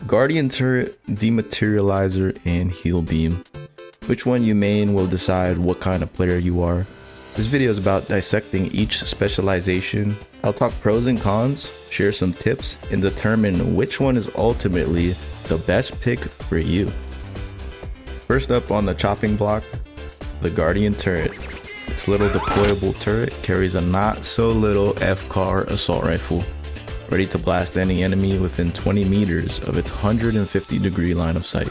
Guardian Turret, Dematerializer, and Heal Beam. Which one you main will decide what kind of player you are. This video is about dissecting each specialization. I'll talk pros and cons, share some tips, and determine which one is ultimately the best pick for you. First up on the chopping block, the Guardian Turret. This little deployable turret carries a not so little FCAR assault rifle, ready to blast any enemy within 20 meters of its 150-degree line of sight.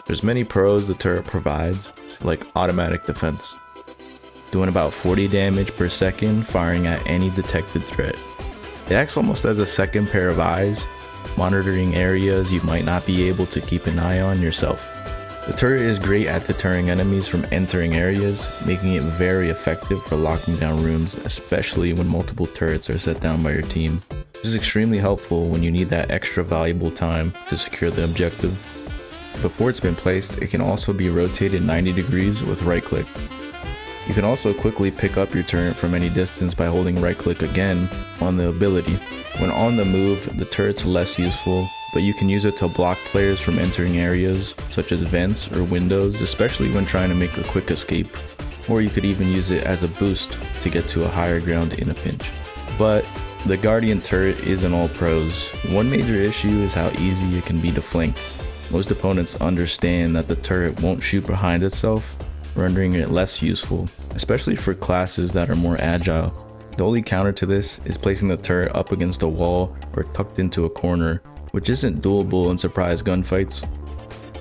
There's many pros the turret provides, like automatic defense, doing about 40 damage per second firing at any detected threat. It acts almost as a second pair of eyes, monitoring areas you might not be able to keep an eye on yourself. The turret is great at deterring enemies from entering areas, making it very effective for locking down rooms, especially when multiple turrets are set down by your team. This is extremely helpful when you need that extra valuable time to secure the objective. Before it's been placed, it can also be rotated 90 degrees with right click. You can also quickly pick up your turret from any distance by holding right click again on the ability. When on the move, the turret's less useful, but you can use it to block players from entering areas such as vents or windows, especially when trying to make a quick escape. Or you could even use it as a boost to get to a higher ground in a pinch. But the Guardian Turret isn't all pros. One major issue is how easy it can be to flank. Most opponents understand that the turret won't shoot behind itself, rendering it less useful, especially for classes that are more agile. The only counter to this is placing the turret up against a wall or tucked into a corner, which isn't doable in surprise gunfights.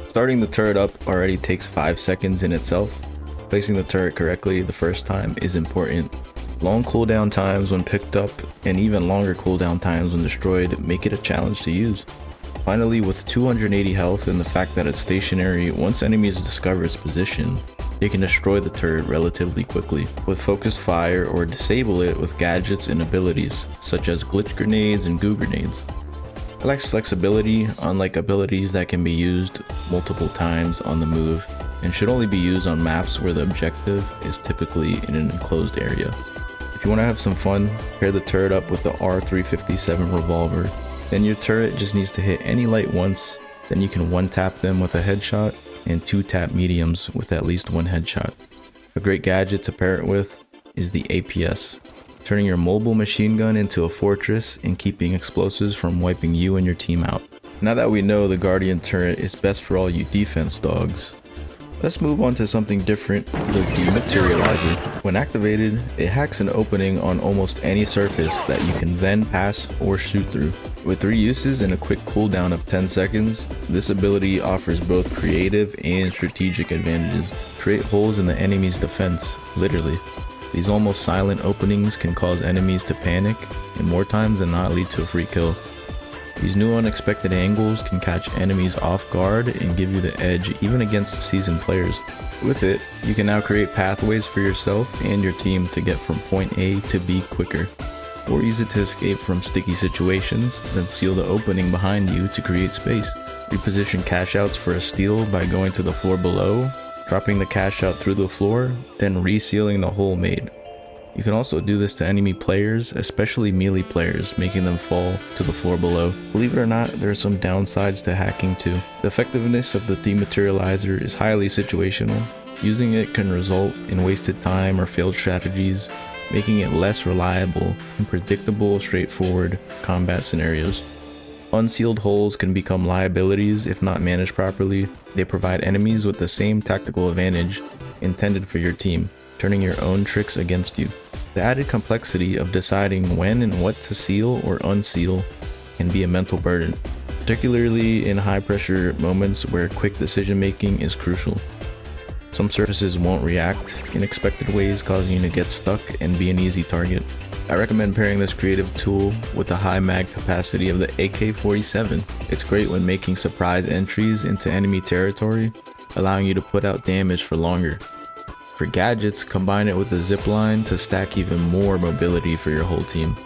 Starting the turret up already takes 5 seconds in itself. Placing the turret correctly the first time is important. Long cooldown times when picked up and even longer cooldown times when destroyed make it a challenge to use. Finally, with 280 health and the fact that it's stationary, once enemies discover its position, they can destroy the turret relatively quickly with focused fire or disable it with gadgets and abilities such as glitch grenades and goo grenades. It lacks flexibility, unlike abilities that can be used multiple times on the move and should only be used on maps where the objective is typically in an enclosed area. If you want to have some fun, pair the turret up with the R357 revolver. Then your turret just needs to hit any light once, then you can 1-tap them with a headshot and 2-tap mediums with at least one headshot. A great gadget to pair it with is the APS, turning your mobile machine gun into a fortress and keeping explosives from wiping you and your team out. Now that we know the Guardian Turret is best for all you defense dogs, let's move on to something different, the Dematerializer. When activated, it hacks an opening on almost any surface that you can then pass or shoot through. With 3 uses and a quick cooldown of 10 seconds, this ability offers both creative and strategic advantages. Create holes in the enemy's defense, literally. These almost silent openings can cause enemies to panic, and more times than not lead to a free kill. These new unexpected angles can catch enemies off guard and give you the edge even against seasoned players. With it, you can now create pathways for yourself and your team to get from point A to B quicker, or use it to escape from sticky situations, then seal the opening behind you to create space. Reposition cash outs for a steal by going to the floor below, dropping the cash out through the floor, then resealing the hole made. You can also do this to enemy players, especially melee players, making them fall to the floor below. Believe it or not, there are some downsides to hacking too. The effectiveness of the Dematerializer is highly situational. Using it can result in wasted time or failed strategies, making it less reliable in predictable, straightforward combat scenarios. Unsealed holes can become liabilities if not managed properly. They provide enemies with the same tactical advantage intended for your team, turning your own tricks against you. The added complexity of deciding when and what to seal or unseal can be a mental burden, particularly in high pressure moments where quick decision making is crucial. Some surfaces won't react in expected ways, causing you to get stuck and be an easy target. I recommend pairing this creative tool with the high mag capacity of the AK-47. It's great when making surprise entries into enemy territory, allowing you to put out damage for longer. For gadgets, combine it with the zipline to stack even more mobility for your whole team.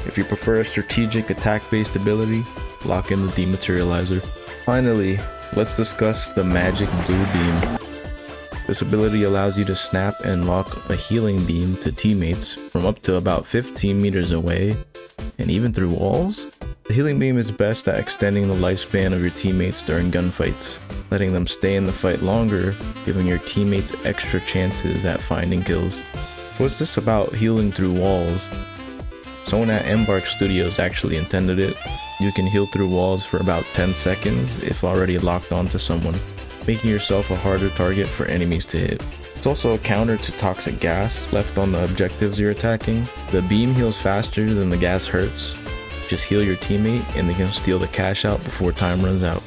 If you prefer a strategic attack-based ability, lock in the Dematerializer. Finally, let's discuss the Magic Blue Beam. This ability allows you to snap and lock a healing beam to teammates from up to about 15 meters away, and even through walls. The healing beam is best at extending the lifespan of your teammates during gunfights, letting them stay in the fight longer, giving your teammates extra chances at finding kills. So what's this about healing through walls? Someone at Embark Studios actually intended it. You can heal through walls for about 10 seconds if already locked onto someone, making yourself a harder target for enemies to hit. It's also a counter to toxic gas left on the objectives you're attacking. The beam heals faster than the gas hurts. Just heal your teammate and they can steal the cash out before time runs out.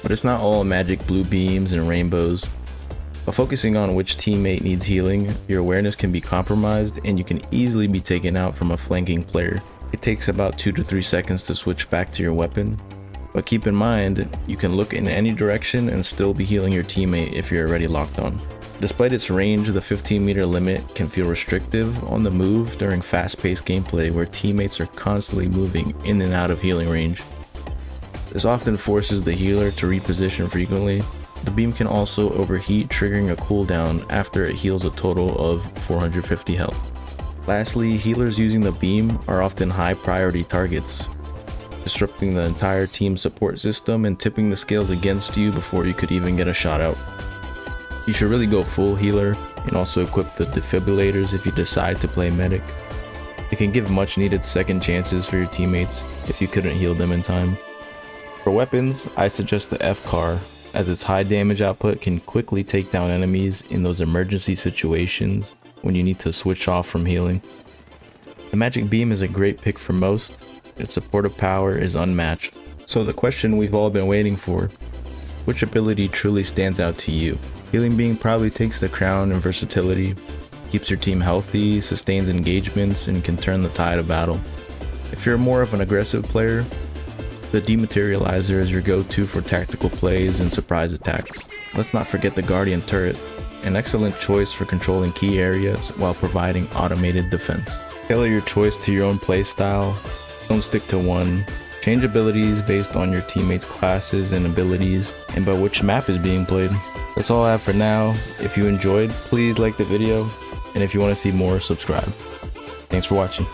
But it's not all magic blue beams and rainbows. By focusing on which teammate needs healing, your awareness can be compromised and you can easily be taken out from a flanking player. It takes about 2 to 3 seconds to switch back to your weapon. But keep in mind, you can look in any direction and still be healing your teammate if you're already locked on. Despite its range, the 15-meter limit can feel restrictive on the move during fast-paced gameplay where teammates are constantly moving in and out of healing range. This often forces the healer to reposition frequently. The beam can also overheat, triggering a cooldown after it heals a total of 450 health. Lastly, healers using the beam are often high-priority targets, disrupting the entire team's support system and tipping the scales against you before you could even get a shot out. You should really go full healer and also equip the defibrillators if you decide to play medic. It can give much needed second chances for your teammates if you couldn't heal them in time. For weapons, I suggest the F-Car, as its high damage output can quickly take down enemies in those emergency situations when you need to switch off from healing. The magic beam is a great pick for most. Its supportive power is unmatched. So the question we've all been waiting for, which ability truly stands out to you? Healing beam probably takes the crown in versatility, keeps your team healthy, sustains engagements, and can turn the tide of battle. If you're more of an aggressive player, the Dematerializer is your go-to for tactical plays and surprise attacks. Let's not forget the Guardian turret, an excellent choice for controlling key areas while providing automated defense. Tailor your choice to your own playstyle. Don't stick to one. Change abilities based on your teammates' classes and abilities, and by which map is being played. That's all I have for now. If you enjoyed, please like the video, and if you want to see more, subscribe. Thanks for watching.